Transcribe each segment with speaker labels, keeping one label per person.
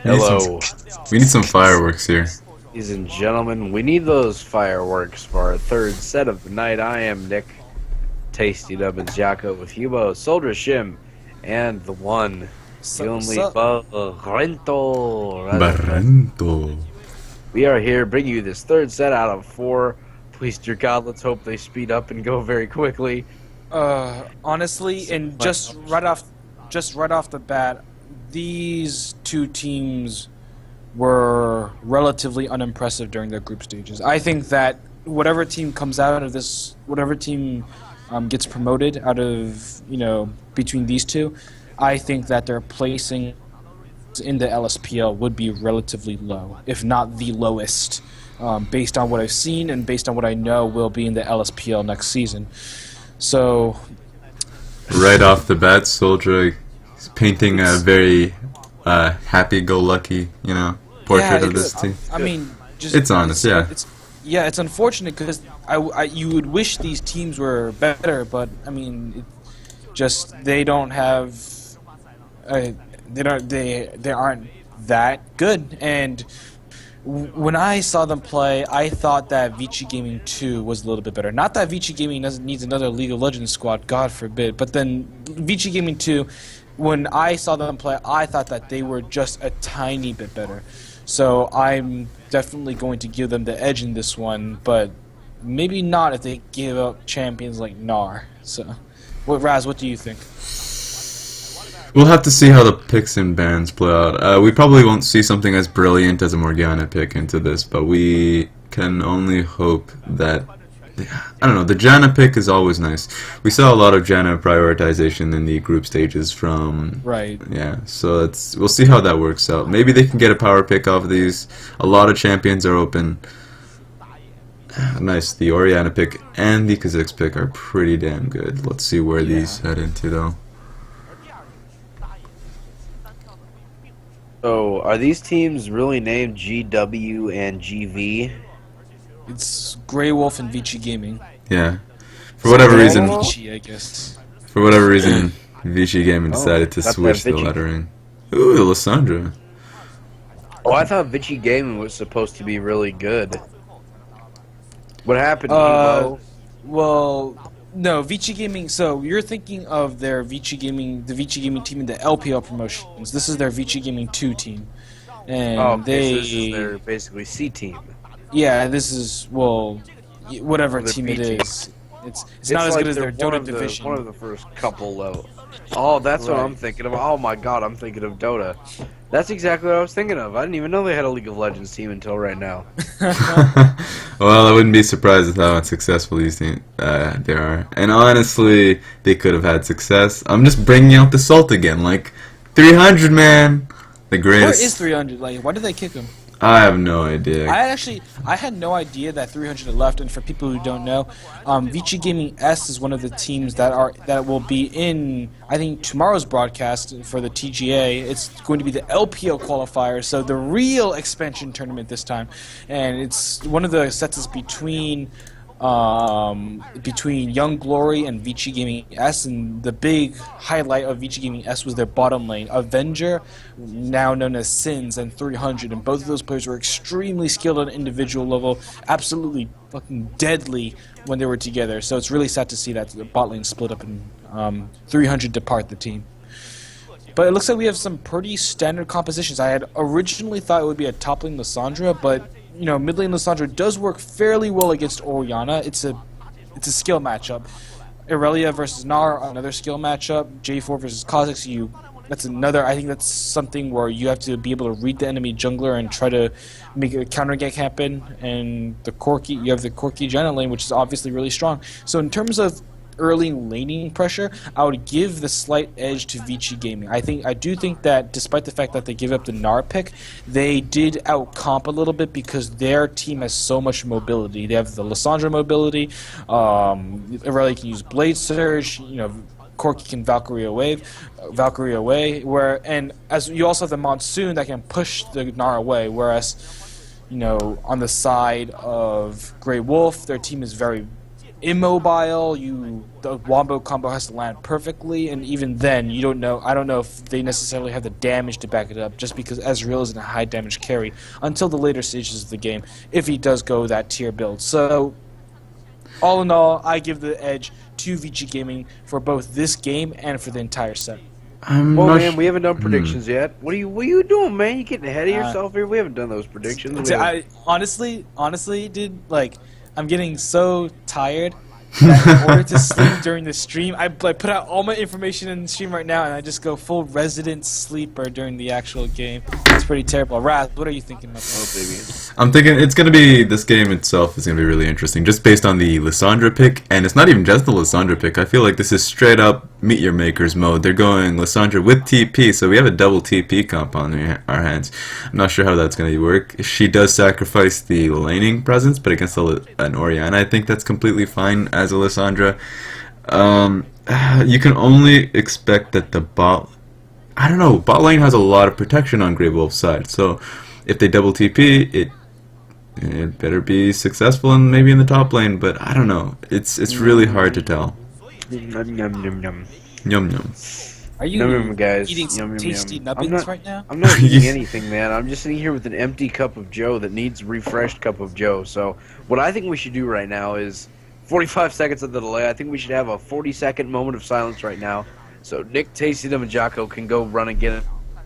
Speaker 1: Hello,
Speaker 2: We need some fireworks here.
Speaker 1: ladies and gentlemen. We need those fireworks for our third set of the night. I am Nick, Tasty Dubbins Jocko with Hubo, Soldier Shim, and the one, the only Barrento.
Speaker 2: Barrento.
Speaker 1: We are here bringing you this third set out of 4. Please, dear God, let's hope they speed up and go very quickly.
Speaker 3: Honestly, and just right off the bat, these two teams were relatively unimpressive during their group stages. I think that whatever team comes out of this, whatever team gets promoted out of, between these two, I think that their placing in the LSPL would be relatively low, if not the lowest, based on what I've seen and based on what I know will be in the LSPL next season. So,
Speaker 2: right off the bat, Soldier is painting a very happy-go-lucky, portrait of this team.
Speaker 3: I mean,
Speaker 2: it's honest, yeah.
Speaker 3: It's unfortunate because you would wish these teams were better, but I mean, they don't have, they aren't that good. And when I saw them play, I thought that Vici Gaming 2 was a little bit better. Not that Vici Gaming needs another League of Legends squad, God forbid. But then Vici Gaming 2, when I saw them play, I thought that they were just a tiny bit better. So I'm definitely going to give them the edge in this one, but maybe not if they give up champions like Gnar. So, Raz, what do you think?
Speaker 2: We'll have to see how the picks and bans play out. We probably won't see something as brilliant as a Morgana pick into this, but we can only hope that... I don't know, the Janna pick is always nice. We saw a lot of Janna prioritization in the group stages from...
Speaker 3: Right.
Speaker 2: Yeah, so we'll see how that works out. Maybe they can get a power pick off of these. A lot of champions are open. Nice, the Orianna pick and the Kha'Zix pick are pretty damn good. Let's see where these head into, though.
Speaker 1: So, are these teams really named GW and GV?
Speaker 3: It's Grey Wolf and Vici Gaming.
Speaker 2: Yeah. For whatever reason...
Speaker 3: Vici, I guess.
Speaker 2: For whatever reason, Vici Gaming decided to switch the lettering. Ooh, Lissandra.
Speaker 1: Oh, I thought Vici Gaming was supposed to be really good. What happened, Hugo?
Speaker 3: Well, no, Vici Gaming. So you're thinking of their Vici Gaming, the Vici Gaming team in the LPL promotions. This is their Vici Gaming 2 team, and
Speaker 1: so this is their basically C team.
Speaker 3: Yeah, this is whatever team it is. It's not as good as their Dota division.
Speaker 1: One of the first couple level. Oh, that's what I'm thinking of. Oh my God, I'm thinking of Dota. That's exactly what I was thinking of. I didn't even know they had a League of Legends team until right now.
Speaker 2: Well, I wouldn't be surprised with how unsuccessful these teams they are. And honestly, they could have had success. I'm just bringing out the salt again. Like, 300, man. The greatest.
Speaker 3: Where is 300? Like, why did they kick him?
Speaker 2: I have no idea.
Speaker 3: I had no idea that 300 had left, and for people who don't know, Vici Gaming S is one of the teams that will be in, I think, tomorrow's broadcast for the TGA. It's going to be the LPL qualifier, so the real expansion tournament this time, and it's one of the sets is between Young Glory and Vici Gaming S, and the big highlight of Vici Gaming S was their bottom lane, Avenger, now known as Sins, and 300, and both of those players were extremely skilled on an individual level, absolutely fucking deadly when they were together, so it's really sad to see that the bot lane split up and 300 depart the team. But it looks like we have some pretty standard compositions. I had originally thought it would be a top lane Lissandra, but mid lane Lissandra does work fairly well against Orianna. It's a skill matchup. Irelia versus Gnar, another skill matchup. J4 versus Kha'Zix, that's another. I think that's something where you have to be able to read the enemy jungler and try to make a counter gank happen. And you have the Corki Janna lane, which is obviously really strong. So in terms of early laning pressure, I would give the slight edge to Vici Gaming. I do think that despite the fact that they give up the Gnar pick, they did out-comp a little bit because their team has so much mobility. They have the Lissandra mobility, Irelia can use Blade Surge, Corki can Valkyrie away, and as you also have the Monsoon that can push the Gnar away, whereas on the side of Grey Wolf, their team is very immobile. The wombo combo has to land perfectly, and even then, you don't know. I don't know if they necessarily have the damage to back it up, just because Ezreal isn't a high damage carry until the later stages of the game, if he does go that tier build. So, all in all, I give the edge to Vici Gaming for both this game and for the entire set.
Speaker 1: Well, man, we haven't done predictions yet. What are you doing, man? You getting ahead of yourself here? We haven't done those predictions.
Speaker 3: I honestly, dude, like, I'm getting so tired that in order to sleep during the stream, I put out all my information in the stream right now, and I just go full resident sleeper during the actual game. It's pretty terrible. Raz, what are you thinking about that?
Speaker 2: I'm thinking it's going to be, this game itself is going to be really interesting, just based on the Lissandra pick, and it's not even just the Lissandra pick. I feel like this is straight up Meet Your Makers mode. They're going Lissandra with TP, so we have a double TP comp on our hands. I'm not sure how that's going to work. She does sacrifice the laning presence, but against an Orianna, I think that's completely fine as a Lissandra. You can only expect that the bot... I don't know, bot lane has a lot of protection on Grey Wolf's side, so if they double TP, it better be successful and maybe in the top lane, but I don't know. It's really hard to tell.
Speaker 1: Yum, yum, yum, yum.
Speaker 2: Yum yum.
Speaker 3: Are you
Speaker 1: guys.
Speaker 3: eating some
Speaker 1: Yum, yum,
Speaker 3: tasty
Speaker 1: yum.
Speaker 3: nubbins right now?
Speaker 1: I'm not eating anything, man. I'm just sitting here with an empty cup of Joe that needs a refreshed cup of Joe. So what I think we should do right now is 45 seconds of the delay. I think we should have a 40-second moment of silence right now, so Nick, Tasty Them, and Jocko can go run and get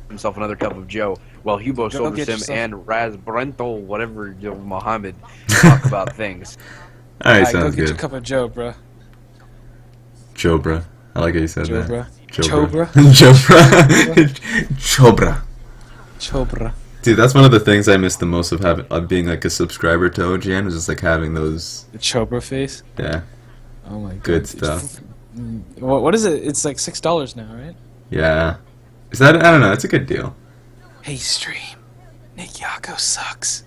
Speaker 1: himself another cup of Joe, while Hubo, Silver Sim, and Raz Brento, whatever, Mohammed, talk about things.
Speaker 2: Alright,
Speaker 3: Go
Speaker 2: sounds
Speaker 3: get your
Speaker 2: good.
Speaker 3: cup of Joe, bruh.
Speaker 2: Jobra. I like how you said
Speaker 3: Joe,
Speaker 2: that.
Speaker 3: bruh.
Speaker 2: Jobra.
Speaker 3: Chobra.
Speaker 2: Jobra.
Speaker 3: Chobra.
Speaker 2: Dude, that's one of the things I miss the most of being like a subscriber to OGN, is just like having those.
Speaker 3: The Chobra face.
Speaker 2: Yeah.
Speaker 3: Oh my god.
Speaker 2: Good stuff.
Speaker 3: What is it? It's like $6 now, right?
Speaker 2: Yeah. Is that? I don't know. It's a good deal.
Speaker 3: Hey, stream. Nick Yako sucks.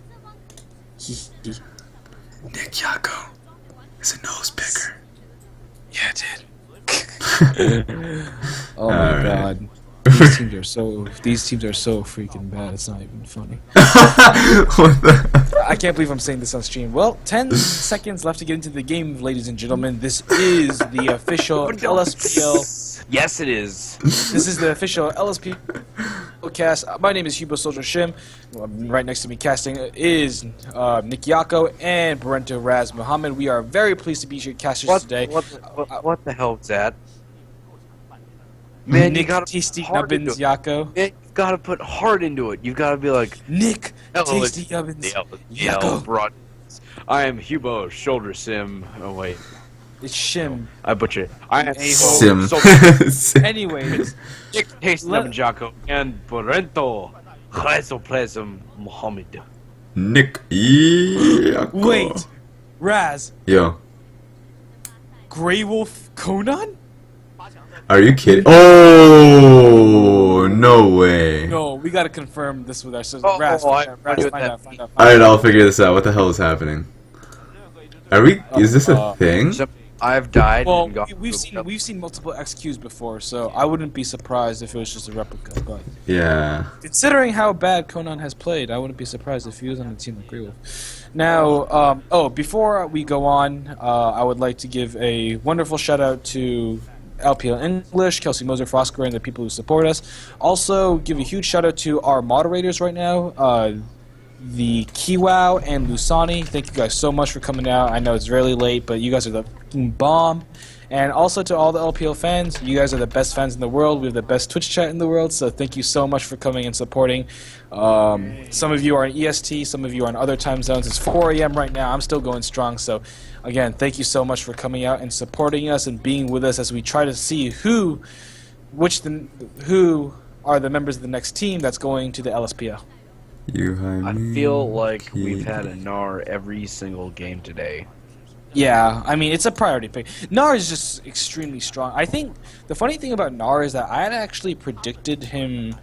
Speaker 2: Nick Yako is a nose picker.
Speaker 3: Yeah, dude. Oh my
Speaker 2: Alright.
Speaker 3: god. These teams are so freaking bad. It's not even funny.
Speaker 2: What the?
Speaker 3: I can't believe I'm saying this on stream. Well, 10 seconds left to get into the game, ladies and gentlemen. This is the official LSPL.
Speaker 1: Yes, it is.
Speaker 3: This is the official LSPL cast. My name is Hubo Soldier Shim. Right next to me casting is Nick Yako and Barento Raz Muhammad. We are very pleased to be your casters today.
Speaker 1: What the hell is that? Man,
Speaker 3: Nick
Speaker 1: you gotta
Speaker 3: Tasty
Speaker 1: put heart
Speaker 3: Nubbins
Speaker 1: into it.
Speaker 3: Yako.
Speaker 1: Man, you've got to put heart into it. You've got to be like,
Speaker 3: Nick
Speaker 1: hello,
Speaker 3: Tasty
Speaker 1: it's
Speaker 3: Nubbins
Speaker 1: the
Speaker 3: Yako.
Speaker 1: broad. I am Hubo Shoulder Sim. Oh wait,
Speaker 3: It's Shim.
Speaker 1: I butchered. I am
Speaker 2: Sim.
Speaker 1: Soldier
Speaker 3: Anyways,
Speaker 1: Nick Tasty Nubbin Jocko and Barento Chrysoplazm Mohammed.
Speaker 2: Nick Yako.
Speaker 3: wait. Raz,
Speaker 2: Yo.
Speaker 3: Grey Wolf Conan?
Speaker 2: Are you kidding? Oh, no way.
Speaker 3: No, we gotta confirm this with our sister.
Speaker 1: Oh,
Speaker 3: Raz,
Speaker 1: oh,
Speaker 3: find
Speaker 1: I-
Speaker 3: out, Raz,
Speaker 1: I-
Speaker 3: find out, find out.
Speaker 2: Alright, I'll figure this out. What the hell is happening? Are we? Is this a thing?
Speaker 1: So, I've died.
Speaker 3: Well,
Speaker 1: and got
Speaker 3: we've seen multiple XQs before, so I wouldn't be surprised if it was just a replica. But
Speaker 2: Yeah.
Speaker 3: considering how bad Conan has played, I wouldn't be surprised if he was on the team with Grey Wolf. Now, before we go on, I would like to give a wonderful shout out to LPL English, Kelsey Moser, Frosker, and the people who support us. Also, give a huge shout out to our moderators right now, the Kiwow and Lusani. Thank you guys so much for coming out. I know it's really late, but you guys are the f***ing bomb. And also to all the LPL fans, you guys are the best fans in the world. We have the best Twitch chat in the world, so thank you so much for coming and supporting. Some of you are in EST, some of you are in other time zones. It's 4 a.m. right now. I'm still going strong, so again, thank you so much for coming out and supporting us and being with us as we try to see who are the members of the next team that's going to the LSPL.
Speaker 1: I feel like we've had a Gnar every single game today.
Speaker 3: Yeah, I mean, it's a priority pick. Gnar is just extremely strong. I think the funny thing about Gnar is that I had actually predicted him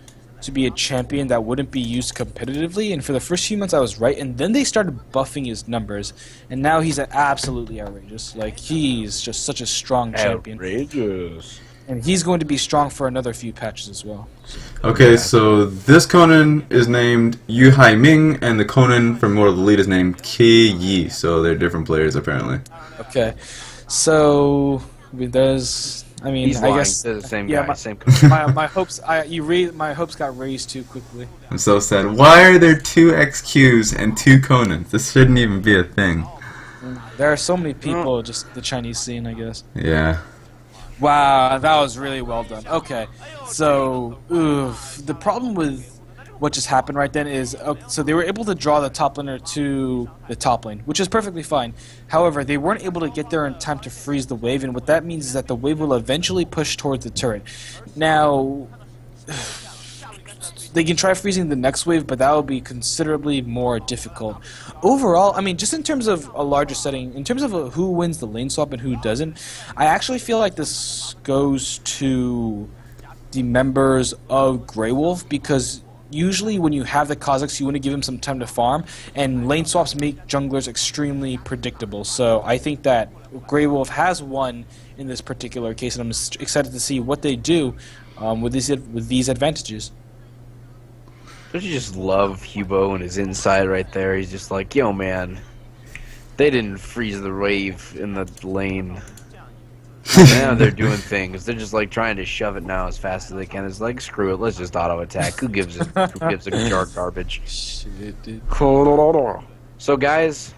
Speaker 3: to be a champion that wouldn't be used competitively, and for the first few months I was right, and then they started buffing his numbers, and now he's absolutely outrageous. Like, he's just such a strong champion.
Speaker 1: Outrageous.
Speaker 3: And he's going to be strong for another few patches as well.
Speaker 2: Okay, so this Conan is named Yu Hai Ming, and the Conan from Mortal Elite is named Ki Yi. So they're different players, apparently.
Speaker 3: Okay. So there's, I mean,
Speaker 1: He's
Speaker 3: I
Speaker 1: lying.
Speaker 3: guess,
Speaker 1: They're the same
Speaker 3: yeah,
Speaker 1: guy, same.
Speaker 3: my hopes, my hopes got raised too quickly.
Speaker 2: I'm so sad. Why are there 2 XQs and 2 Conans? This shouldn't even be a thing.
Speaker 3: There are so many people, just the Chinese scene, I guess.
Speaker 2: Yeah.
Speaker 3: Wow, that was really well done. Okay, so the problem with what just happened right then is, so they were able to draw the top laner to the top lane, which is perfectly fine. However, they weren't able to get there in time to freeze the wave, and what that means is that the wave will eventually push towards the turret. Now, they can try freezing the next wave, but that will be considerably more difficult. Overall, I mean, just in terms of a larger setting, in terms of who wins the lane swap and who doesn't, I actually feel like this goes to the members of Grey Wolf, because usually when you have the Kazakhs, you want to give them some time to farm, and lane swaps make junglers extremely predictable. So I think that Grey Wolf has won in this particular case, and I'm excited to see what they do with these advantages.
Speaker 1: Don't you just love Hubo and his inside right there? He's just like, yo, man, they didn't freeze the wave in the lane. Now they're doing things. They're just like trying to shove it now as fast as they can. It's like, screw it, let's just auto attack. Who gives a jar garbage?
Speaker 3: Shit, dude.
Speaker 1: So guys,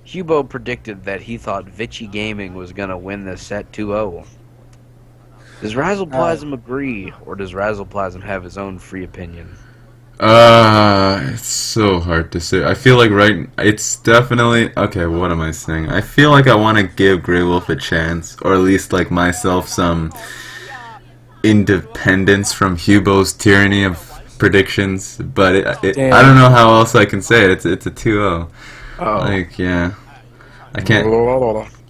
Speaker 1: Hubo predicted that he thought Vici Gaming was gonna win this set 2-0. Does Razzleplasm agree, or does Razzleplasm have his own free opinion?
Speaker 2: It's so hard to say. I feel like it's definitely, okay, what am I saying? I feel like I want to give Grey Wolf a chance, or at least like myself some independence from Hubo's tyranny of predictions, but I don't know how else I can say it. It's a 2-0.
Speaker 1: Oh.
Speaker 2: Like, yeah. I can't.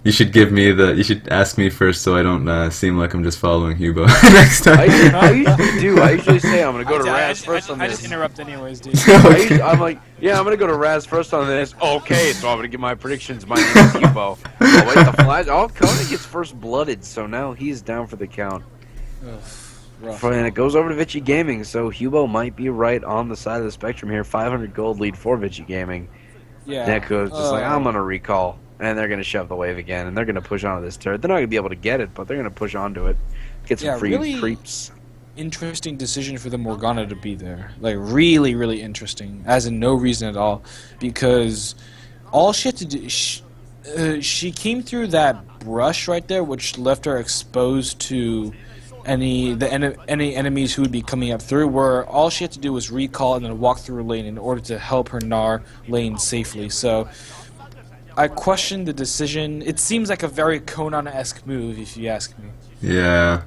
Speaker 2: You should ask me first so I don't seem like I'm just following Hubo next time.
Speaker 1: I usually do. I usually say I'm gonna go to Raz first on
Speaker 3: I
Speaker 1: this.
Speaker 3: just interrupt anyways, dude.
Speaker 1: I'm like, yeah, I'm gonna go to Raz first on this. Okay, so I'm gonna give my predictions. My name is Hubo. Oh wait, the flash. Oh, Conan gets first blooded, so now he's down for the count.
Speaker 3: Rough.
Speaker 1: And it goes over to Vici Gaming, so Hubo might be right on the side of the spectrum here. 500 gold lead for Vici Gaming.
Speaker 3: Yeah.
Speaker 1: Neko's just like, I'm gonna recall. And they're going to shove the wave again, and they're going to push onto this turret. They're not going to be able to get it, but they're going to push onto it. Get some free
Speaker 3: really
Speaker 1: creeps.
Speaker 3: Interesting decision for the Morgana to be there. Like, really, really interesting. As in no reason at all. Because all she had to do... She came through that brush right there, which left her exposed to any enemies who would be coming up through, where all she had to do was recall and then walk through a lane in order to help her Gnar lane safely. So... I question the decision. It seems like a very Conan-esque move, if you ask me.
Speaker 2: Yeah.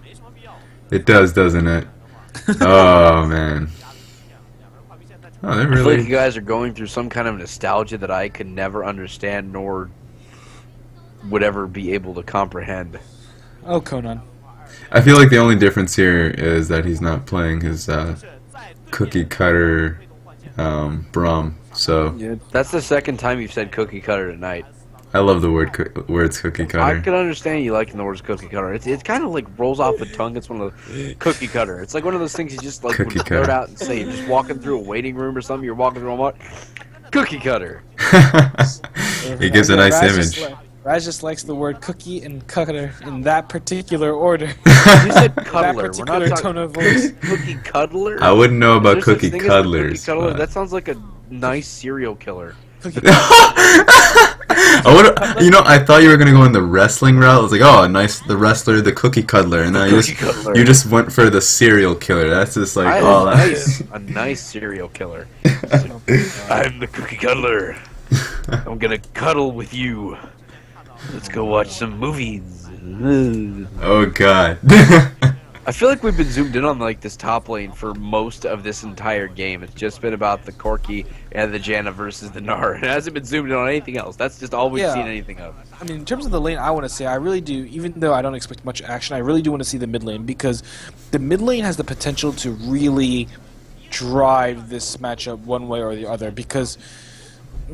Speaker 2: It does, doesn't it? Oh, man. Oh, they
Speaker 1: I feel
Speaker 2: really...
Speaker 1: like you guys are going through some kind of nostalgia that I could never understand nor would ever be able to comprehend.
Speaker 3: Oh, Conan.
Speaker 2: I feel like the only difference here is that he's not playing his cookie cutter Braum. So
Speaker 1: Yeah, that's the second time you've said cookie cutter tonight.
Speaker 2: I love the words cookie
Speaker 1: I
Speaker 2: cutter.
Speaker 1: can understand you liking the words cookie cutter. It's kind of like rolls off the tongue. It's one of the cookie cutter. It's like one of those things you just like
Speaker 2: Cookie
Speaker 1: would throw it
Speaker 2: cutter.
Speaker 1: out and say. You're just walking through a waiting room or something. You're walking through a what? Cookie cutter.
Speaker 2: He gives a nice image.
Speaker 3: Raz just likes the word cookie and cutter in that particular order.
Speaker 1: You said
Speaker 3: that
Speaker 1: cuddler. We're
Speaker 3: particular
Speaker 1: not
Speaker 3: tone
Speaker 1: talking
Speaker 3: of voice.
Speaker 1: cookie cuddler.
Speaker 2: I wouldn't know about
Speaker 1: There's such
Speaker 2: cookie
Speaker 1: thing as a
Speaker 2: cuddlers.
Speaker 1: Cookie cuddler?
Speaker 2: but-
Speaker 1: That sounds like a nice serial killer.
Speaker 2: I thought you were gonna go in the wrestling route. I was like, oh, nice, the wrestler, the cookie cuddler, and then
Speaker 1: Cookie cuddler.
Speaker 2: you just went for the serial killer. That's just like, oh, that's
Speaker 1: a nice serial killer. I'm the cookie cuddler. I'm gonna cuddle with you. Let's go watch some movies.
Speaker 2: oh god.
Speaker 1: I feel like we've been zoomed in on like this top lane for most of this entire game. It's just been about the Corki and the Janna versus the Gnar. It hasn't been zoomed in on anything else. That's just all we've
Speaker 3: Yeah.
Speaker 1: seen anything of.
Speaker 3: I mean, in terms of the lane, I want to say I really do, even though I don't expect much action, I really do want to see the mid lane, because the mid lane has the potential to really drive this matchup one way or the other, because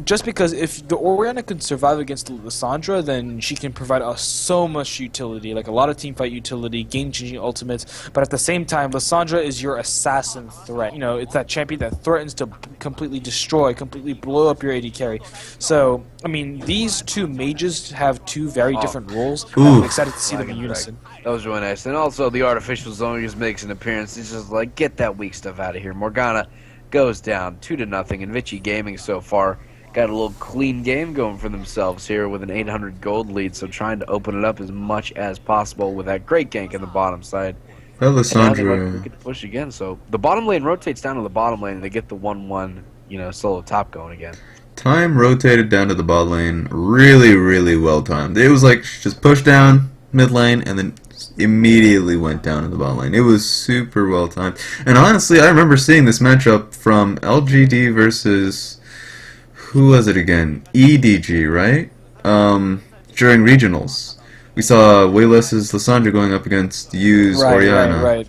Speaker 3: just because if the Oriana can survive against Lissandra, then she can provide us so much utility, like a lot of teamfight utility, game-changing ultimates. But at the same time, Lissandra is your assassin threat. You know, it's that champion that threatens to completely destroy, completely blow up your AD carry. So, I mean, these two mages have two very different roles.
Speaker 2: Ooh.
Speaker 3: I'm excited to see them in unison.
Speaker 1: That was really nice. And also, the artificial zone just makes an appearance. It's just like, get that weak stuff out of here. Morgana goes down 2-0, and Vici Gaming so far got a little clean game going for themselves here with an 800 gold lead, so trying to open it up as much as possible with that great gank in the bottom side.
Speaker 2: Well,
Speaker 1: And now they
Speaker 2: Lissandra.
Speaker 1: can push again, so the bottom lane rotates down to the bottom lane, and they get the 1-1, solo top going again.
Speaker 2: Time rotated down to the bot lane. Really, really well timed. It was like just push down mid lane and then immediately went down to the bot lane. It was super well timed. And honestly, I remember seeing this matchup from LGD versus who was it again? EDG, right? During regionals. We saw Wayless's Lissandra going up against Yu's Oriana.
Speaker 3: Right.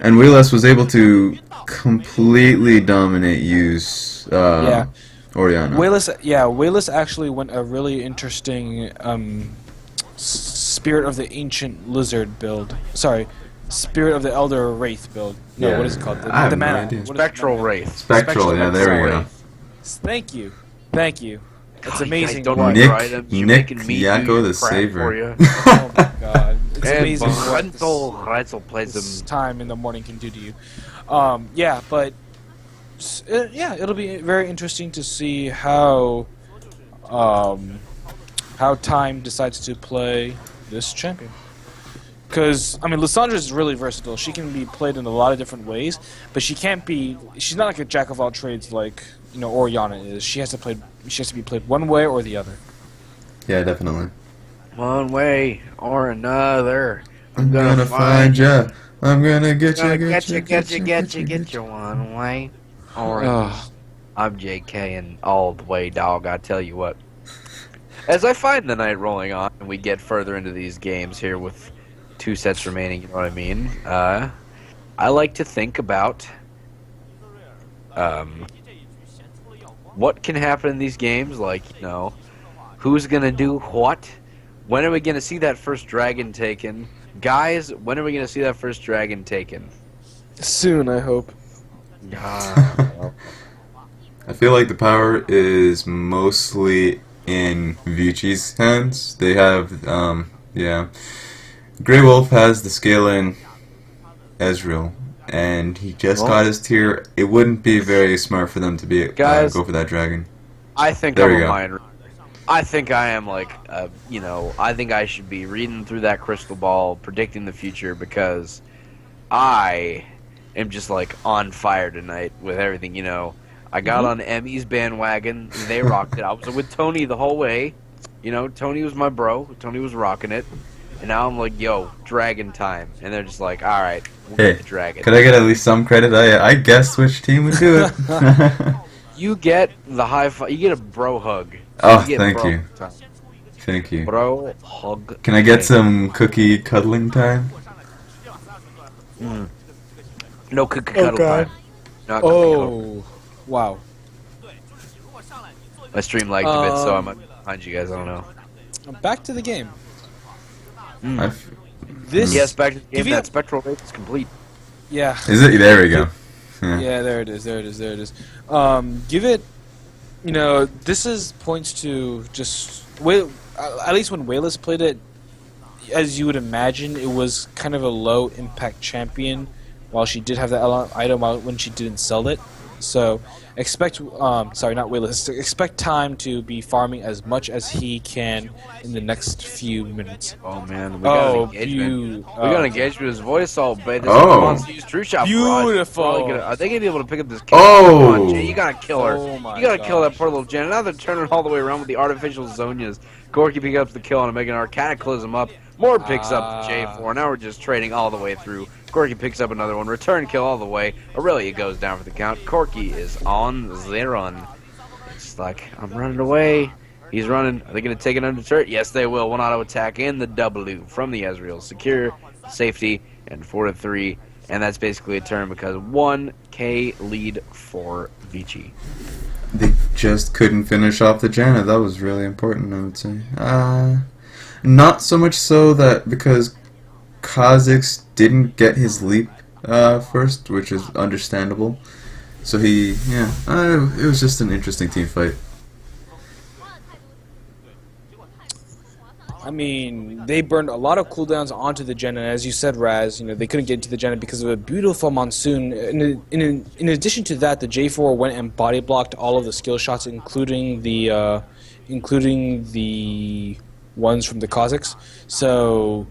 Speaker 2: And Wayless was able to completely dominate Yu's Oriana.
Speaker 3: Wayless actually went a really interesting Spirit of the Ancient Lizard build. Sorry, Spirit of the Elder Wraith build. No,
Speaker 2: Yeah,
Speaker 3: what is it called?
Speaker 2: I have
Speaker 3: The
Speaker 2: no
Speaker 3: mana.
Speaker 2: idea.
Speaker 3: What is it?
Speaker 1: Spectral Wraith.
Speaker 2: Spectral, yeah, there we go.
Speaker 3: Thank you. It's
Speaker 1: God,
Speaker 3: amazing.
Speaker 1: you guys don't
Speaker 3: what-
Speaker 1: know
Speaker 2: Nick-
Speaker 1: items. You're
Speaker 2: Nick
Speaker 1: making me
Speaker 2: Yako
Speaker 1: do your
Speaker 2: the
Speaker 1: crap
Speaker 2: Saver.
Speaker 1: for you.
Speaker 3: Oh my god. It's
Speaker 1: And
Speaker 3: amazing what
Speaker 1: Rental plays
Speaker 3: this
Speaker 1: them.
Speaker 3: time in the morning can do to you. It'll be very interesting to see how Time decides to play this champion. Because, I mean, Lissandra is really versatile. She can be played in a lot of different ways, but she's not like a jack of all trades like, Oriana is. She has to be played one way or the other.
Speaker 2: Yeah, definitely.
Speaker 1: One way or another.
Speaker 2: I'm gonna find ya. I'm gonna get
Speaker 1: Gonna
Speaker 2: ya.
Speaker 1: get you one way or another. I'm JK and all the way, dog. I tell you what. As I find the night rolling on and we get further into these games here with 2 sets remaining, you know what I mean? I like to think about what can happen in these games, like, who's gonna do what? When are we gonna see that first dragon taken? Guys, when are we gonna see that first dragon taken?
Speaker 3: Soon, I hope.
Speaker 2: I feel like the power is mostly in Vici's hands. They have, Grey Wolf has the scale in Ezreal, and he just got his tier. It wouldn't be very smart for them to be
Speaker 1: Guys,
Speaker 2: go for that dragon.
Speaker 1: I think
Speaker 2: There
Speaker 1: I'm
Speaker 2: we
Speaker 1: a
Speaker 2: go.
Speaker 1: mind reader. I think I am I think I should be reading through that crystal ball, predicting the future, because I am just on fire tonight with everything, I got on Emmy's bandwagon. They rocked it. I was with Tony the whole way. Tony was my bro. Tony was rocking it. And now I'm like, yo, dragon time. And they're just like, all right, we'll
Speaker 2: Hey,
Speaker 1: get the dragon.
Speaker 2: could I get at least some credit? I guessed which team would do it.
Speaker 1: You get the high five. You get a bro hug.
Speaker 2: Oh,
Speaker 1: You get
Speaker 2: thank
Speaker 1: bro
Speaker 2: you.
Speaker 1: time.
Speaker 2: Thank you.
Speaker 1: Bro hug.
Speaker 2: Can I get
Speaker 1: time.
Speaker 2: some cookie cuddling time?
Speaker 1: No cookie cuddle
Speaker 3: God.
Speaker 1: time. Not cookie cuddle.
Speaker 3: Oh, wow.
Speaker 1: My stream lagged a bit, so I might be behind you guys. I don't know.
Speaker 3: Back to the game.
Speaker 2: I f-
Speaker 3: This,
Speaker 1: Yes, back to the game.
Speaker 3: Give you-
Speaker 1: That spectral race is complete.
Speaker 3: yeah.
Speaker 2: Is it? There we go. Yeah.
Speaker 3: Yeah, there it is. Give it, this points to just at least when Wayless played it, as you would imagine, it was kind of a low impact champion. While she did have that item when she didn't sell it, so expect expect Time to be farming as much as he can in the next few minutes.
Speaker 1: Oh man, we got an engagement. We got an engagement. His voice all bait. This
Speaker 2: Oh.
Speaker 1: wants to use True Shot.
Speaker 3: Beautiful.
Speaker 1: Are they gonna be able to pick up this kill?
Speaker 2: Oh.
Speaker 1: Come on, Jay, you gotta kill her.
Speaker 3: Oh my
Speaker 1: You gotta kill that
Speaker 3: gosh.
Speaker 1: poor little Jen. Now they're turning all the way around with the artificial Zonias. Gorky picks up the kill and making our Cataclysm up. More picks up the J4. Now we're just trading all the way through. Gorky picks up another one. Return kill all the way. Aurelia goes down for the count. Corky is on the run. It's like, I'm running away. He's running. Are they going to take it under turret? Yes, they will. One auto attack and the W from the Ezreal. Secure, safety, and 4-3. And that's basically a turn because 1K lead for Vici.
Speaker 2: they just couldn't finish off the Janna. That was really important, I would say. Not so much so that because Kha'Zix didn't get his leap first, which is understandable. So it was just an interesting team fight.
Speaker 3: I mean, they burned a lot of cooldowns onto the Gen, and as you said, Raz, they couldn't get into the Gen because of a beautiful monsoon. In addition to that, the J4 went and body blocked all of the skill shots, including the ones from the Kazakhs. So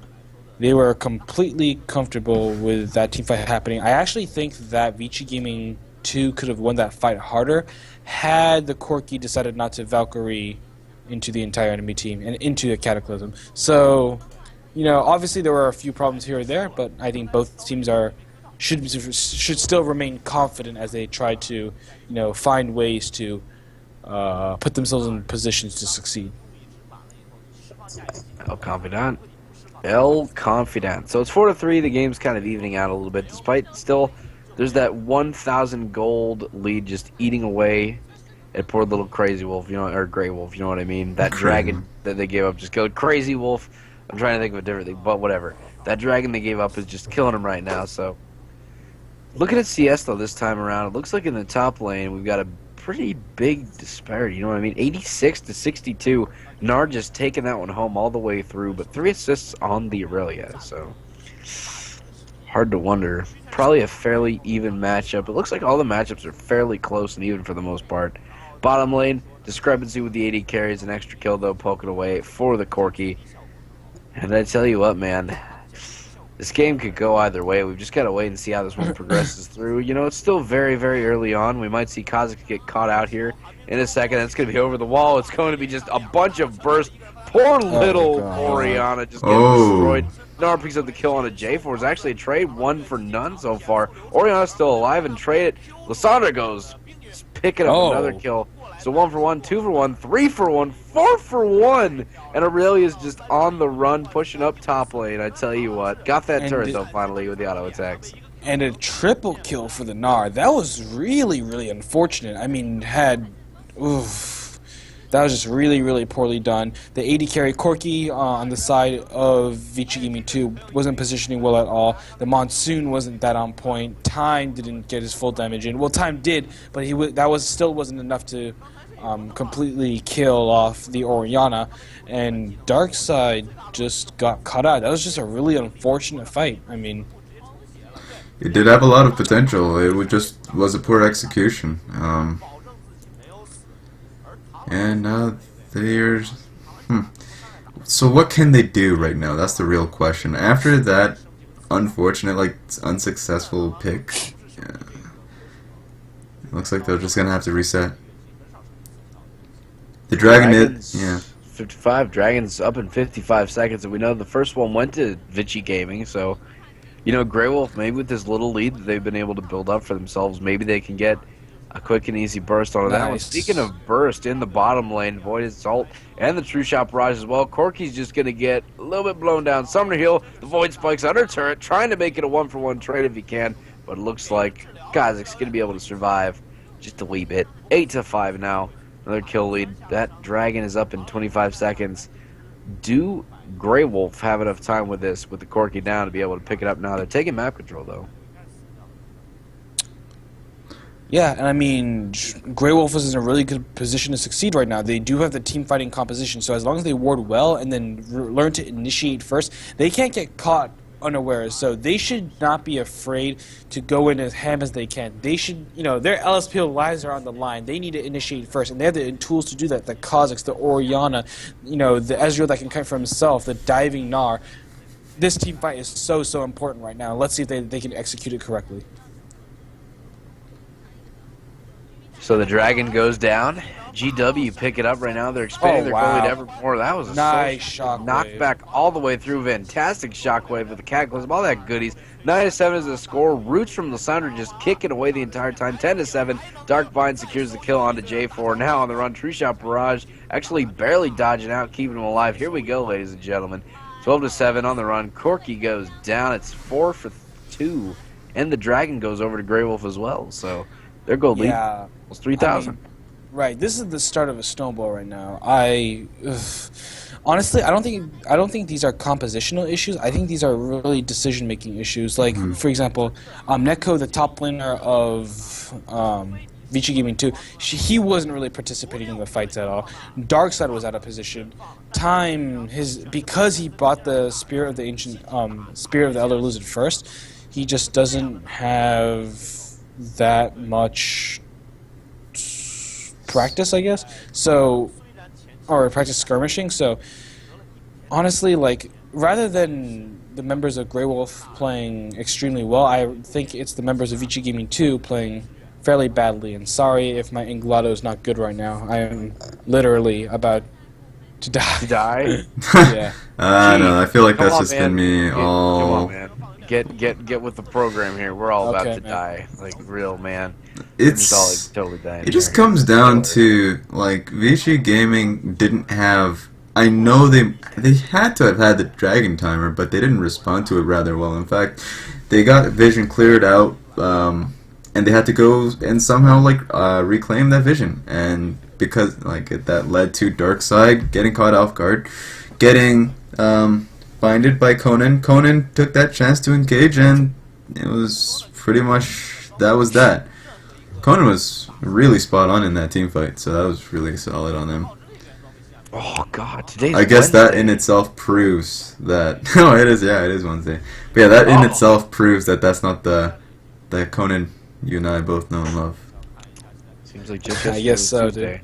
Speaker 3: they were completely comfortable with that team fight happening. I actually think that Vici Gaming 2 could have won that fight harder had the Corki decided not to Valkyrie into the entire enemy team and into the Cataclysm. So, obviously there were a few problems here or there, but I think both teams should still remain confident as they try to, find ways to put themselves in positions to succeed.
Speaker 1: El Confidant. El Confidant. So it's 4-3. The game's kind of evening out a little bit, despite still there's that 1,000 gold lead just eating away at poor little Crazy Wolf, or Grey Wolf, you know what I mean? That dragon that they gave up just killed Crazy Wolf. I'm trying to think of a different thing, but whatever. That dragon they gave up is just killing him right now, so. Looking at CS, though, this time around, it looks like in the top lane we've got a pretty big disparity, you know what I mean? 86 to 62. Nard just taking that one home all the way through, but 3 assists on the Aurelia, so. Hard to wonder. Probably a fairly even matchup. It looks like all the matchups are fairly close and even for the most part. Bottom lane, discrepancy with the AD carries, an extra kill though, poking away for the Corki. And I tell you what, man, this game could go either way. We've just got to wait and see how this one progresses through. It's still very, very early on. We might see Kha'Zix get caught out here in a second. It's going to be over the wall. It's going to be just a bunch of bursts. Poor little Orianna just getting destroyed. Nar picks up the kill on a J4. It's actually a trade, 1 for none so far. Orianna's still alive and traded. Lissandra goes picking up another kill. So 1 for 1, 2 for 1, 3 for 1, 4 for 1. And Aurelia's just on the run, pushing up top lane. I tell you what. Got that turret, though, finally, with the auto attacks.
Speaker 3: And a triple kill for the Gnar. That was really, really unfortunate. I mean, that was just really, really poorly done. The AD carry, Corki, on the side of Vici Gaming 2 wasn't positioning well at all. The Monsoon wasn't that on point. Time didn't get his full damage in. Well, Time did, but still wasn't enough to completely kill off the Orianna. And Darkside just got caught out. That was just a really unfortunate fight. I mean,
Speaker 2: it did have a lot of potential. It just was a poor execution. And now they're... So what can they do right now? That's the real question. After that unfortunate, unsuccessful pick, it looks like they're just going to have to reset. The
Speaker 1: Dragons,
Speaker 2: 55.
Speaker 1: Dragons up in 55 seconds, and we know the first one went to Vici Gaming, so, Grey Wolf, maybe with this little lead that they've been able to build up for themselves, maybe they can get a quick and easy burst on that one. Speaking of burst, in the bottom lane, Void Assault and the True Shot Barrage as well. Corki's just going to get a little bit blown down. Summoner Heal, the Void Spikes under turret, trying to make it a 1-for-1 trade if he can, but it looks like Kha'Zix's going to be able to survive just a wee bit. 8-5 now. Another kill lead. That dragon is up in 25 seconds. Do Grey Wolf have enough time with this, with the Corki down, to be able to pick it up now? They're taking map control, though.
Speaker 3: Yeah, and I mean, Grey Wolf is in a really good position to succeed right now. They do have the team fighting composition, so as long as they ward well and then learn to initiate first, they can't get caught unawares. So they should not be afraid to go in as ham as they can. They should, their LSPL lives are on the line. They need to initiate first, and they have the tools to do that. The Kha'Zix, the Orianna, the Ezreal that can kite for himself, the diving Gnar. This team fight is so, so important right now. Let's see if they can execute it correctly.
Speaker 1: So the dragon goes down. GW pick it up right now. They're expanding their goalie to Evermore. That was a
Speaker 3: nice shockwave.
Speaker 1: Knockback all the way through. Fantastic shockwave with the Cataclysm. All that goodies. 9-7 is the score. Roots from Lissandra just kicking away the entire time. 10-7. Dark Vine secures the kill onto J4. Now on the run. True Shot Barrage actually barely dodging out, keeping him alive. Here we go, ladies and gentlemen. 12-7 on the run. Corki goes down. It's 4 for 2. And the dragon goes over to Grey Wolf as well. So their goal lead was 3,000.
Speaker 3: Right. This is the start of a snowball right now. Honestly, I don't think these are compositional issues. I think these are really decision-making issues. Like, for example, Neko, the top laner of Vici Gaming 2, he wasn't really participating in the fights at all. Darkseid was out of position. Time, because he bought the Spirit of the Ancient, Spirit of the Elder Lizard first, he just doesn't have that much practice, I guess. So, or practice skirmishing. So, honestly, like, rather than the members of Grey Wolf playing extremely well, I think it's the members of Vici Gaming 2 playing fairly badly. And sorry if my Inglado is not good right now. I am literally about to die.
Speaker 1: To die?
Speaker 3: Yeah.
Speaker 2: No, I feel like
Speaker 1: Come
Speaker 2: that's
Speaker 1: on,
Speaker 2: just
Speaker 1: man.
Speaker 2: been me
Speaker 1: Come
Speaker 2: all.
Speaker 1: on, man. Get with the program here. We're all about
Speaker 3: Okay,
Speaker 1: to
Speaker 3: man.
Speaker 1: die. Like, real, man. We're just all,
Speaker 2: It's
Speaker 1: like, totally dying
Speaker 2: it just
Speaker 1: here.
Speaker 2: comes down to like Vici Gaming didn't have. I know they had to have had the Dragon Timer, but they didn't respond to it rather well. In fact, they got Vision cleared out, and they had to go and somehow reclaim that Vision, and because that led to Darkseid getting caught off guard, getting binded by Conan. Conan took that chance to engage, and it was pretty much that was that. Conan was really spot on in that team fight, so that was really solid on them.
Speaker 1: Oh, God. Today's
Speaker 2: I guess that in
Speaker 1: Wednesday.
Speaker 2: itself proves that. No, it is. Yeah, it is Wednesday. But yeah, that in itself proves that that's not the Conan you and I both know and love.
Speaker 1: Seems like just
Speaker 3: I guess so,
Speaker 1: Tuesday.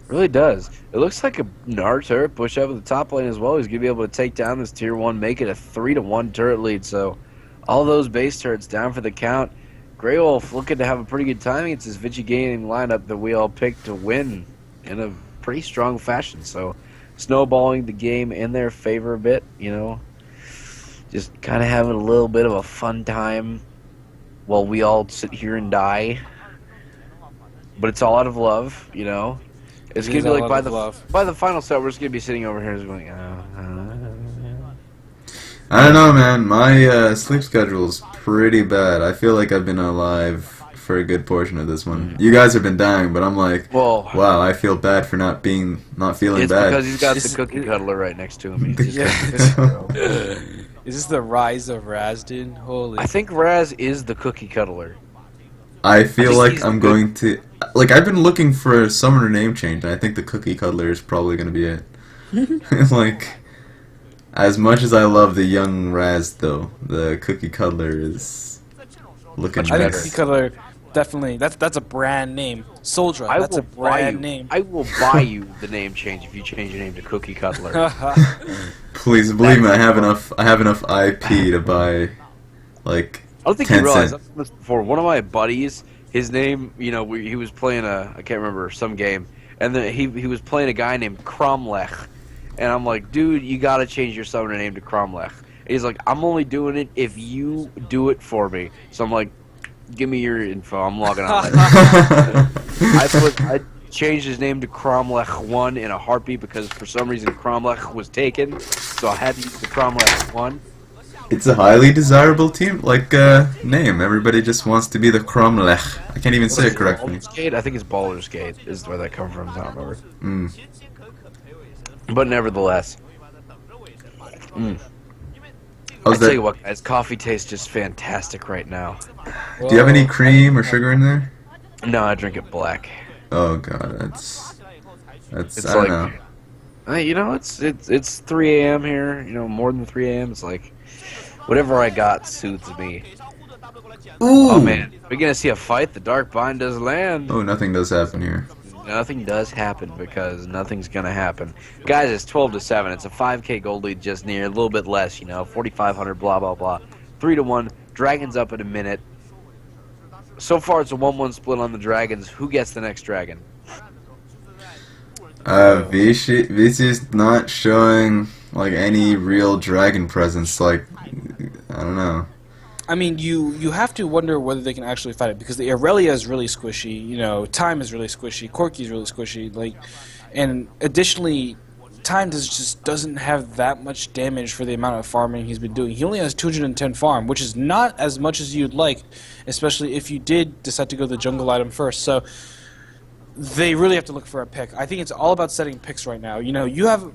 Speaker 1: Really does. It looks like our turret push up at the top lane as well. He's gonna be able to take down this tier 1, make it a 3-1 turret lead. So all those base turrets down for the count. Grey Wolf looking to have a pretty good time against this Vici Gaming lineup that we all picked to win in a pretty strong fashion. So snowballing the game in their favor a bit, you know. Just kind of having a little bit of a fun time while we all sit here and die. But it's all out of love, you know. It's
Speaker 3: It
Speaker 1: gonna
Speaker 3: is
Speaker 1: be
Speaker 3: all
Speaker 1: like
Speaker 3: out of love.
Speaker 1: by the final set, we're just gonna be sitting over here, just going.
Speaker 2: I don't know, man. My sleep schedule is pretty bad. I feel like I've been alive for a good portion of this one. You guys have been dying, but I'm like,
Speaker 1: Well,
Speaker 2: wow, I feel bad for not feeling
Speaker 1: it's
Speaker 2: bad.
Speaker 1: because he's got the
Speaker 3: It's-
Speaker 1: cookie cuddler right next to him.
Speaker 2: The
Speaker 1: He's just
Speaker 2: cookie
Speaker 3: Is this the rise of Razdan? Holy.
Speaker 1: I think Raz is the cookie cuddler.
Speaker 2: I feel
Speaker 1: think
Speaker 2: like
Speaker 1: he's
Speaker 2: I'm
Speaker 1: good.
Speaker 2: going to I've been looking for a summoner name change, and I think the Cookie Cuddler is probably going to be it. Like, as much as I love the young Raz, though, the Cookie Cuddler is looking
Speaker 1: Much
Speaker 3: I think
Speaker 1: better.
Speaker 3: Cookie Cuddler, definitely. That's a brand name. Soldier, that's a brand name.
Speaker 1: I will buy you the name change if you change your name to Cookie Cuddler.
Speaker 2: Please believe me, I have enough IP to buy like
Speaker 1: I don't think you
Speaker 2: 10
Speaker 1: realize
Speaker 2: cent.
Speaker 1: I've done this before. One of my buddies, his name, you know, he was playing I can't remember, some game, and then he was playing a guy named Cromlech, and I'm like, dude, you gotta change your summoner name to Cromlech. And he's like, I'm only doing it if you do it for me. So I'm like, give me your info. I'm logging on. I changed his name to Cromlech 1 in a heartbeat because for some reason Cromlech was taken, so I had to use the Cromlech 1.
Speaker 2: It's a highly desirable team name. Everybody just wants to be the Cromlech. I can't even say it correctly.
Speaker 1: Baldur's Gate? I think it's Baldur's Gate is where that comes from. I don't remember.
Speaker 2: Mm.
Speaker 1: But nevertheless. I
Speaker 2: How's
Speaker 1: tell
Speaker 2: that?
Speaker 1: you what, guys, coffee tastes just fantastic right now.
Speaker 2: Do you have any cream or sugar in there?
Speaker 1: No, I drink it black.
Speaker 2: Oh god, that's
Speaker 1: It's
Speaker 2: I don't
Speaker 1: like,
Speaker 2: know.
Speaker 1: you know, it's 3 a.m. here. You know, more than 3 a.m. It's like whatever I got soothes me.
Speaker 2: Ooh.
Speaker 1: Oh man, we're gonna see a fight. The Dark Bind does land.
Speaker 2: Oh, nothing does happen here.
Speaker 1: Nothing does happen because nothing's gonna happen, guys. It's 12-7. It's a 5K gold lead just near, a little bit less. You know, 4,500. Blah blah blah. 3-1. Dragons up in a minute. So far, it's a 1-1 split on the dragons. Who gets the next dragon?
Speaker 2: Vici's not showing like any real dragon presence. Like, I don't know.
Speaker 3: I mean, you have to wonder whether they can actually fight it because the Aurelia is really squishy. You know, Time is really squishy. Corki is really squishy. Like, and additionally, time just doesn't have that much damage for the amount of farming he's been doing. He only has 210 farm, which is not as much as you'd like, especially if you did decide to go the jungle item first. So they really have to look for a pick. I think it's all about setting picks right now. You know, you have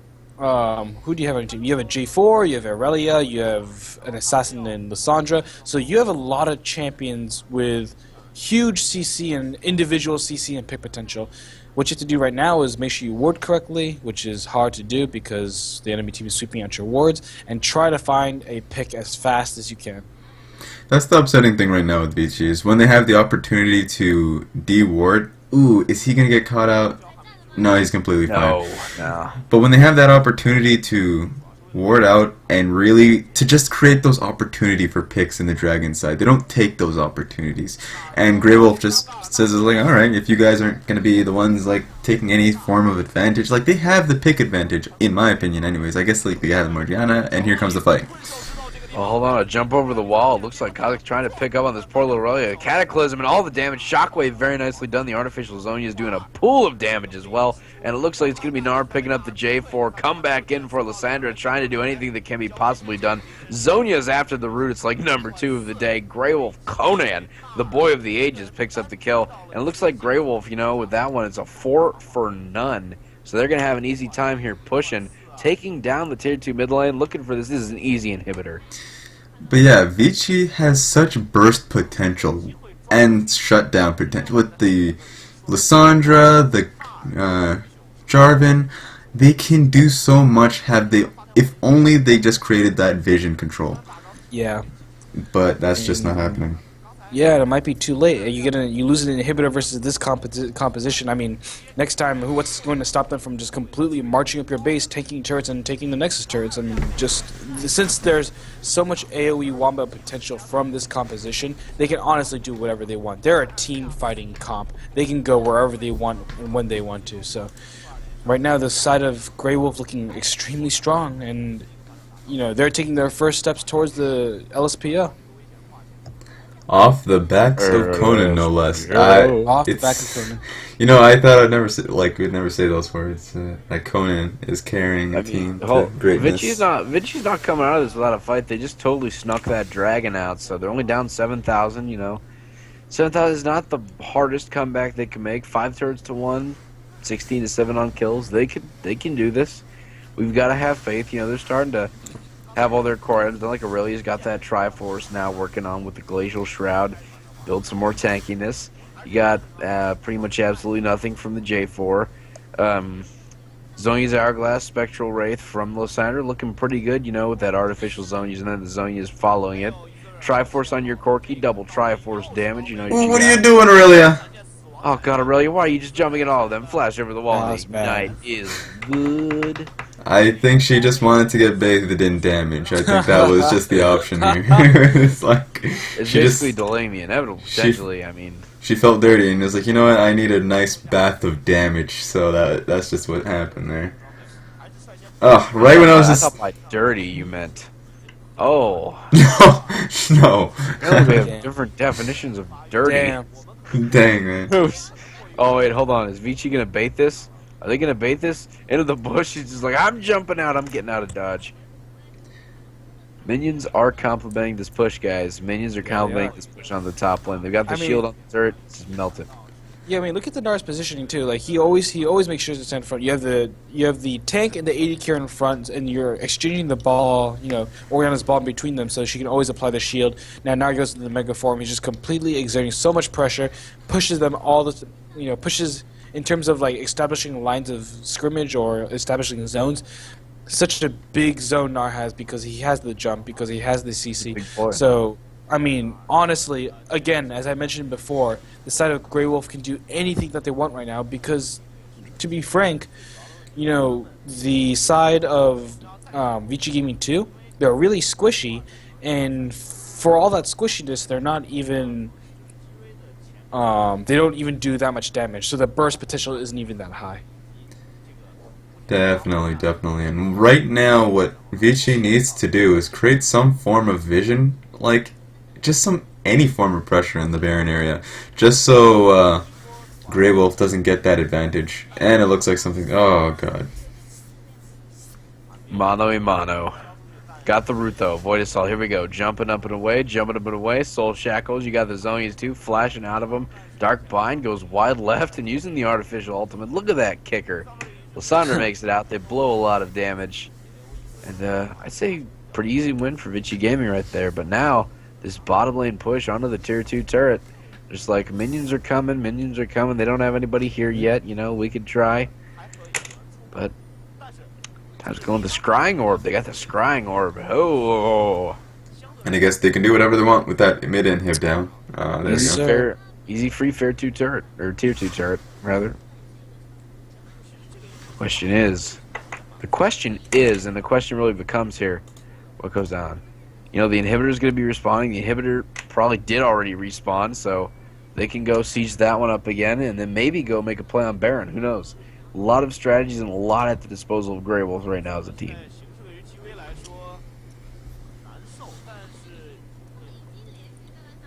Speaker 3: who do you have on your team? You have a J4, you have Aurelia, you have an assassin in Lissandra. So you have a lot of champions with huge CC and individual CC and pick potential. What you have to do right now is make sure you ward correctly, which is hard to do because the enemy team is sweeping out your wards, and try to find a pick as fast as you can.
Speaker 2: That's the upsetting thing right now with Vici is when they have the opportunity to de-ward. Ooh, is he gonna get caught out? No, he's completely fine.
Speaker 1: No.
Speaker 2: But when they have that opportunity to ward out and really to just create those opportunity for picks in the dragon side, they don't take those opportunities. And Grey Wolf just says like, all right, if you guys aren't going to be the ones like taking any form of advantage, like they have the pick advantage in my opinion anyways. I guess like they have the Morgana and here comes the fight.
Speaker 1: Oh, hold on, a jump over the wall. It looks like Kha'Zix's trying to pick up on this poor little Aurelia. Cataclysm and all the damage. Shockwave, very nicely done. The artificial Zonia is doing a pool of damage as well. And it looks like it's going to be Nar picking up the J4. Come back in for Lissandra, trying to do anything that can be possibly done. Zonia's after the root. It's like number 2 of the day. Grey Wolf Conan, the boy of the ages, picks up the kill. And it looks like Grey Wolf, you know, with that one, it's a 4 for none. So they're going to have an easy time here pushing. Taking down the tier 2 mid lane, looking for this. This is an easy inhibitor.
Speaker 2: But yeah, Vici has such burst potential and shutdown potential with the Lissandra, the Jarvan. They can do so much. If only they just created that vision control.
Speaker 3: Yeah.
Speaker 2: But that's just not happening.
Speaker 3: Yeah, it might be too late. You lose an inhibitor versus this composition. I mean, next time, what's going to stop them from just completely marching up your base, taking turrets and taking the Nexus turrets? And just since there's so much AOE Wombat potential from this composition, they can honestly do whatever they want. They're a team fighting comp. They can go wherever they want and when they want to. So right now, the side of Grey Wolf looking extremely strong, and you know they're taking their first steps towards the LSPL.
Speaker 2: Off the backs of Conan, no less.
Speaker 3: Off the back of Conan.
Speaker 2: You know, I thought we'd never say those words. That Conan is carrying the team to greatness.
Speaker 1: Vici's not coming out of this without a fight. They just totally snuck that dragon out, so they're only down 7,000. You know, 7,000 is not the hardest comeback they can make. 5 turrets to 1, 16 to 7 on kills. They can do this. We've got to have faith. You know, they're starting to have all their core items. Like Aurelia's got that Triforce now working on with the Glacial Shroud. Build some more tankiness. You got pretty much absolutely nothing from the J4. Zonia's Hourglass, Spectral Wraith from Lissandra looking pretty good, you know, with that artificial Zonia's, and then the Zonia's following it. Triforce on your Corki, double Triforce damage. You know.
Speaker 2: What are you doing, Aurelia?
Speaker 1: Oh God, Aurelia, why are you just jumping at all of them? Flash over the wall.
Speaker 3: That's bad.
Speaker 1: Ignite is good.
Speaker 2: I think she just wanted to get bathed in damage. I think that was just the option here. It's like
Speaker 1: It's
Speaker 2: she
Speaker 1: basically
Speaker 2: just
Speaker 1: delaying the inevitable, potentially. I mean,
Speaker 2: she felt dirty and was like, you know what? I need a nice bath of damage. So that's just what happened there. Oh, right when I was
Speaker 1: I
Speaker 2: just
Speaker 1: thought by dirty you meant. Oh.
Speaker 2: no.
Speaker 1: We have different definitions of dirty.
Speaker 3: Damn.
Speaker 2: Dang, man.
Speaker 1: Oops. Oh wait, hold on. Is Vici gonna bait this? Are they gonna bait this into the bush? He's just like, I'm jumping out. I'm getting out of dodge. Minions are complimenting this push, guys. Minions are complimenting this push on the top lane. They've got the shield on the turret. It's just melted.
Speaker 3: Yeah, I mean, look at the Nar's positioning too. Like he always makes sure to stand in front. You have the tank and the AD carry in front, and you're exchanging the ball. You know, Oriana's ball in between them, so she can always apply the shield. Now Nar goes to the mega form. He's just completely exerting so much pressure, pushes them all the, pushes in terms of like establishing lines of scrimmage or establishing zones. Such a big zone Nar has because he has the jump, because he has the CC. So. I mean, honestly, again, as I mentioned before, the side of Grey Wolf can do anything that they want right now because, to be frank, you know, the side of Vici Gaming 2, they're really squishy, and for all that squishiness, they're not even, they don't even do that much damage, so the burst potential isn't even that high.
Speaker 2: Definitely. And right now, what Vici needs to do is create some form of vision, like just any form of pressure in the Baron area, just so Grey Wolf doesn't get that advantage. And it looks like something. Oh god.
Speaker 1: Mano a mano. Got the root though. Void Assault. Here we go. Jumping up and away. Jumping up and away. Soul Shackles. You got the Zonias too. Flashing out of them. Dark Bind goes wide left and using the artificial ultimate. Look at that kicker. Lysandra makes it out. They blow a lot of damage. And I'd say pretty easy win for Vici Gaming right there. But now, this bottom lane push onto the tier 2 turret. Just like, minions are coming. They don't have anybody here yet. You know, we could try. But time's going the Scrying Orb. They got the Scrying Orb. Oh.
Speaker 2: And I guess they can do whatever they want with that mid inhib down. There
Speaker 3: Yes,
Speaker 2: we go.
Speaker 3: sir.
Speaker 1: Easy free fair 2 turret. Or tier 2 turret, rather. The question is, and the question really becomes here, what goes on? You know, the inhibitor is going to be respawning. The inhibitor probably did already respawn, so they can go siege that one up again and then maybe go make a play on Baron. Who knows? A lot of strategies and a lot at the disposal of Grey Wolves right now as a team.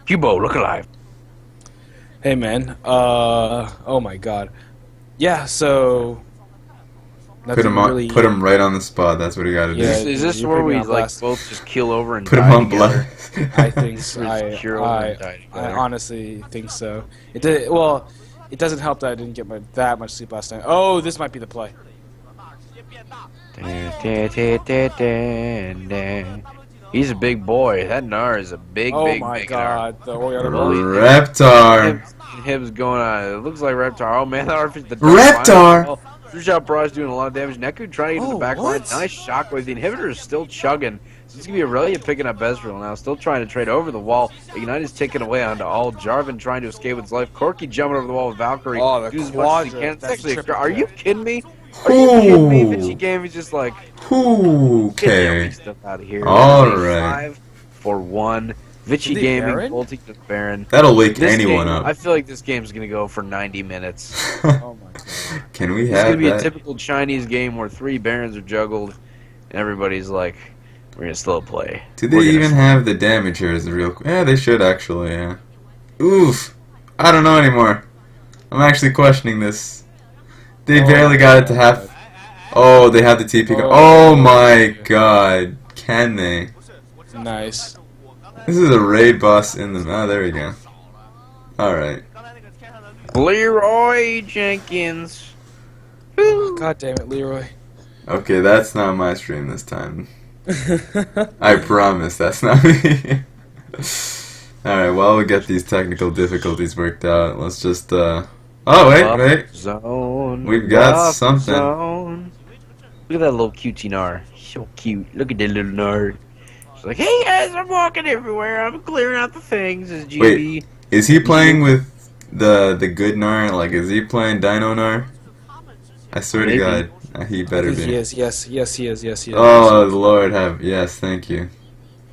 Speaker 1: Cubo, look alive.
Speaker 3: Hey man, oh my god. Yeah, so
Speaker 2: Put him right on the spot. That's what you got to do.
Speaker 3: Yeah.
Speaker 1: Is this
Speaker 3: you're
Speaker 1: where
Speaker 3: putting
Speaker 1: we
Speaker 3: me on
Speaker 1: like
Speaker 3: blast.
Speaker 1: both just keel over and
Speaker 2: Put him
Speaker 1: die
Speaker 2: on
Speaker 1: together?
Speaker 2: blood.
Speaker 3: I think so.
Speaker 1: Just cure over and die
Speaker 3: I
Speaker 1: together?
Speaker 3: honestly think so. It did, well, it doesn't help that I didn't get that much sleep last night. Oh, this might be the play.
Speaker 1: He's a big boy. That Gnar is a big,
Speaker 3: Oh
Speaker 1: big,
Speaker 3: my
Speaker 1: big
Speaker 3: god, the Oriana
Speaker 1: Really?
Speaker 2: Reptar.
Speaker 1: Hibs going on. It looks like Reptar. Oh man, that RF, the
Speaker 2: Reptar!
Speaker 1: Two-shot barrage doing a lot of damage. Neku trying to get to the back line.
Speaker 3: what?
Speaker 1: Nice shockwave. The inhibitor is still chugging. So it's going to be Aurelia picking up Ezreal now. Still trying to trade over the wall. Ignite is taken away onto all. Jarvan trying to escape with his life. Corky jumping over the wall with Valkyrie.
Speaker 3: Oh, the
Speaker 1: Does as much as he
Speaker 3: quadra.
Speaker 1: can. It's
Speaker 3: That's
Speaker 1: actually
Speaker 3: triple
Speaker 1: are you
Speaker 3: kill.
Speaker 1: kidding me? Are you kidding me?
Speaker 2: Ooh.
Speaker 1: Vici game is just like,
Speaker 2: Okay.
Speaker 1: get stuff out of here.
Speaker 2: All
Speaker 1: It is a
Speaker 2: right.
Speaker 1: 5-4-1. Vici
Speaker 3: The
Speaker 1: Gaming
Speaker 3: Baron?
Speaker 1: ulting the Baron.
Speaker 2: That'll wake
Speaker 1: This
Speaker 2: anyone
Speaker 1: game,
Speaker 2: up.
Speaker 1: I feel like this game's going to go for 90 minutes.
Speaker 3: Oh my god.
Speaker 2: Can we
Speaker 1: It's going to
Speaker 2: have
Speaker 1: be a
Speaker 2: that?
Speaker 1: typical Chinese game where 3 Barons are juggled, and everybody's like, we're going to slow play.
Speaker 2: Do
Speaker 1: We're
Speaker 2: they
Speaker 1: gonna
Speaker 2: even have the damagers real quick? Yeah, they should actually, yeah. Oof. I don't know anymore. I'm actually questioning this. They barely got it to half. Oh, they have the TP. Oh my god. Can they?
Speaker 3: Nice.
Speaker 2: This is a raid boss in the... Oh, there we go. Alright.
Speaker 1: Leroy Jenkins.
Speaker 3: God damn it, Leroy.
Speaker 2: Okay, that's not my stream this time. I promise that's not me. Alright, while we get these technical difficulties worked out, let's just, Oh, wait.
Speaker 1: Zone.
Speaker 2: We've got
Speaker 1: Buff
Speaker 2: something.
Speaker 1: Zone. Look at that little cutie Gnar. So cute. Look at that little Gnar. She's like, hey guys, I'm walking everywhere. I'm clearing out the things. As GB.
Speaker 2: Wait, is he playing with the good Gnar? Like, is he playing Dino Gnar? I swear
Speaker 1: Maybe.
Speaker 2: to God, he better
Speaker 3: He
Speaker 2: be.
Speaker 3: is, yes, he is.
Speaker 2: Oh, Lord have, yes, thank you.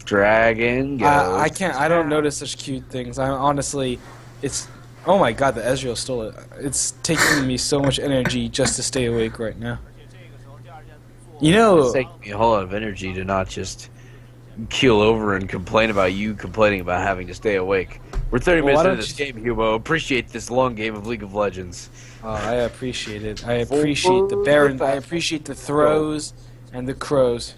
Speaker 1: Dragon.
Speaker 3: I
Speaker 1: Ghost.
Speaker 3: can't. I don't notice such cute things. I honestly, it's. Oh my god, the Ezreal stole it. It's taking me so much energy just to stay awake right now. You know.
Speaker 1: It's taking me a whole lot of energy to not just keel over and complain about you complaining about having to stay awake. We're 30
Speaker 3: Well, why
Speaker 1: minutes into
Speaker 3: don't
Speaker 1: this game, Hubo. Appreciate this long game of League of Legends.
Speaker 3: I appreciate it. I appreciate the Baron. I appreciate the throws and the crows.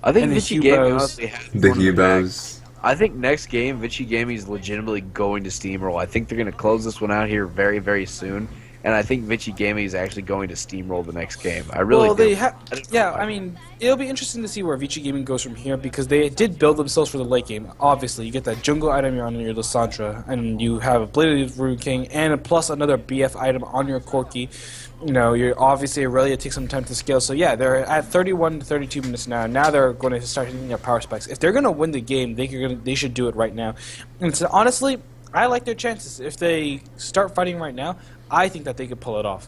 Speaker 1: I think
Speaker 3: And the
Speaker 1: Vici Gaming
Speaker 3: Hubos.
Speaker 1: honestly has
Speaker 2: The
Speaker 1: one in bag.
Speaker 2: Hubos.
Speaker 1: I think next game, Vici Gaming is legitimately going to steamroll. I think they're going to close this one out here very, very soon. And I think Vici Gaming is actually going to steamroll the next game. I really
Speaker 3: Well,
Speaker 1: do.
Speaker 3: they
Speaker 1: I don't know
Speaker 3: yeah,
Speaker 1: why.
Speaker 3: I mean, it'll be interesting to see where Vici Gaming goes from here because they did build themselves for the late game. Obviously, you get that jungle item you're on your Lysandra, and you have a Blade of Rune King, and plus another BF item on your Corki. You know, you're obviously Aurelia takes some time to scale. So yeah, they're at 31 to 32 minutes now. Now they're going to start hitting their power spikes. If they're going to win the game, they should do it right now. And so honestly, I like their chances. If they start fighting right now, I think that they could pull it off.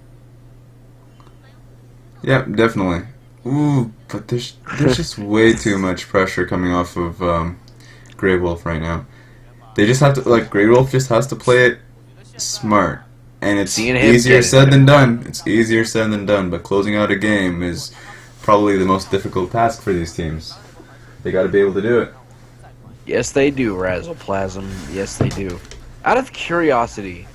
Speaker 2: Yeah, definitely. Ooh, but there's just way too much pressure coming off of Grey Wolf right now. They just have to, like, Grey Wolf just has to play it smart. And it's
Speaker 1: Seeing him
Speaker 2: easier
Speaker 1: get
Speaker 2: said
Speaker 1: it.
Speaker 2: than done. It's easier said than done, but closing out a game is probably the most difficult task for these teams. They gotta be able to do it.
Speaker 1: Yes, they do, Razzleplasm. Yes, they do. Out of curiosity,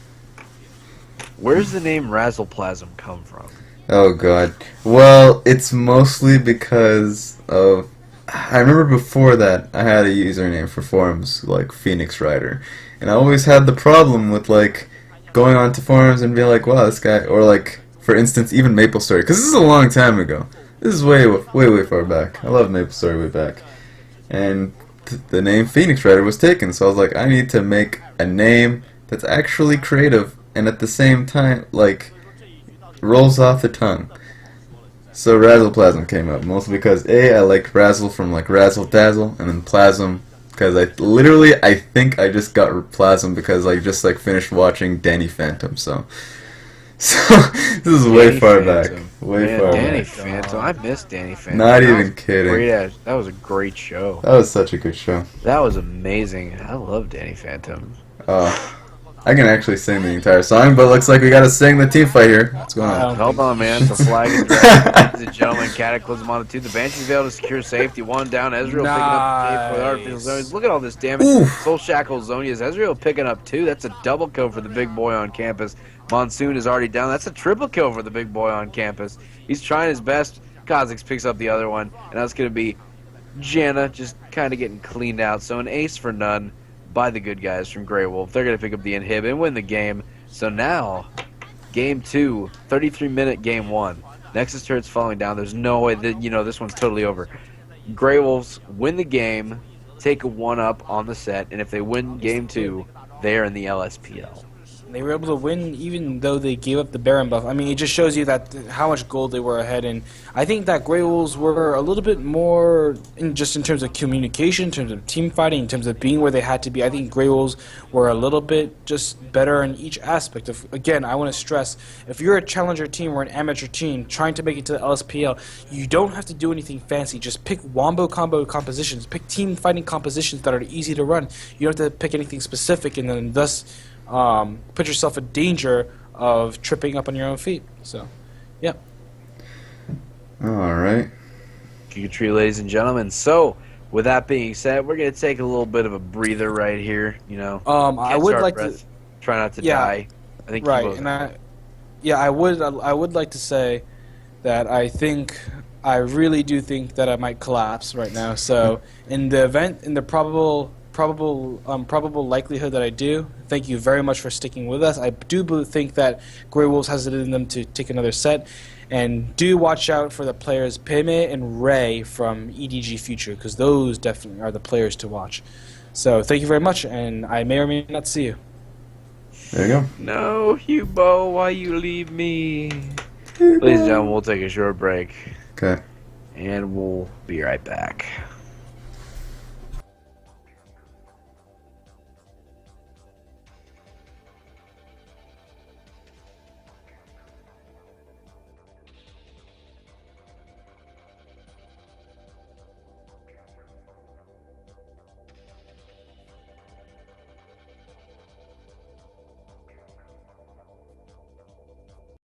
Speaker 1: where's the name Razzleplasm come from?
Speaker 2: Oh god. Well, it's mostly because of. I remember before that I had a username for forums like Phoenix Rider, and I always had the problem with like going onto forums and being like, "Wow, this guy," or like, for instance, even MapleStory, because this is a long time ago. This is way far back. I love MapleStory way back, and the name Phoenix Rider was taken, so I was like, I need to make a name that's actually creative and at the same time like rolls off the tongue. So Razzleplasm came up, mostly because A, I liked Razzle from like Razzle Dazzle, and then Plasm because I think I just got Plasm because I just like finished watching Danny Phantom. So this is way
Speaker 1: Danny
Speaker 2: far
Speaker 1: Phantom.
Speaker 2: back, way
Speaker 1: Man,
Speaker 2: far
Speaker 1: Danny
Speaker 2: back.
Speaker 1: Phantom. I miss Danny Phantom.
Speaker 2: Not
Speaker 1: That
Speaker 2: even
Speaker 1: was
Speaker 2: kidding.
Speaker 1: Great ass. That was a great show.
Speaker 2: That was such a good show.
Speaker 1: That was amazing. I love Danny Phantom.
Speaker 2: I can actually sing the entire song, but looks like we gotta sing the team fight here. What's going on?
Speaker 1: Hold on, man. The flag is dragged. Ladies and gentlemen, Cataclysm on the 2. The Banshees failed to secure safety. 1 down. Ezreal picking up the tape for the artificial zones. Look at all this damage.
Speaker 2: Oof.
Speaker 1: Soul Shackle Zonias. Ezreal picking up 2. That's a double kill for the big boy on campus. Monsoon is already down. That's a triple kill for the big boy on campus. He's trying his best. Kha'Zix picks up the other one. And that's going to be Janna just kind of getting cleaned out. So an ace for none by the good guys from Grey Wolf. They're going to pick up the inhib and win the game. So now, game 2, 33-minute game 1. Nexus turret's falling down. There's no way that, this one's totally over. Grey Wolves win the game, take a 1-up on the set, and if they win game 2, they're in the LSPL.
Speaker 3: They were able to win even though they gave up the Baron buff. I mean, it just shows you that how much gold they were ahead. And I think that Grey Wolves were a little bit more, in terms of communication, in terms of team fighting, in terms of being where they had to be. I think Grey Wolves were a little bit just better in each aspect. Again, I want to stress, if you're a challenger team or an amateur team trying to make it to the LSPL, you don't have to do anything fancy. Just pick wombo combo compositions. Pick team fighting compositions that are easy to run. You don't have to pick anything specific and then thus put yourself in danger of tripping up on your own feet. So, yeah.
Speaker 2: All right.
Speaker 1: Tree, ladies and gentlemen. So, with that being said, we're going to take a little bit of a breather right here.
Speaker 3: I would like to
Speaker 1: try not to die. I think
Speaker 3: right, and I would like to say that I really do think that I might collapse right now. So, in the event, in the probable likelihood that I do, thank you very much for sticking with us. I do think that Grey Wolves has it in them to take another set, and do watch out for the players Peme and Ray from EDG Future, because those definitely are the players to watch. So thank you very much, and I may or may not see you.
Speaker 2: There you go.
Speaker 1: No, Hubo, why you leave me? Ladies and gentlemen, we'll take a short break.
Speaker 2: Okay.
Speaker 1: And we'll be right back.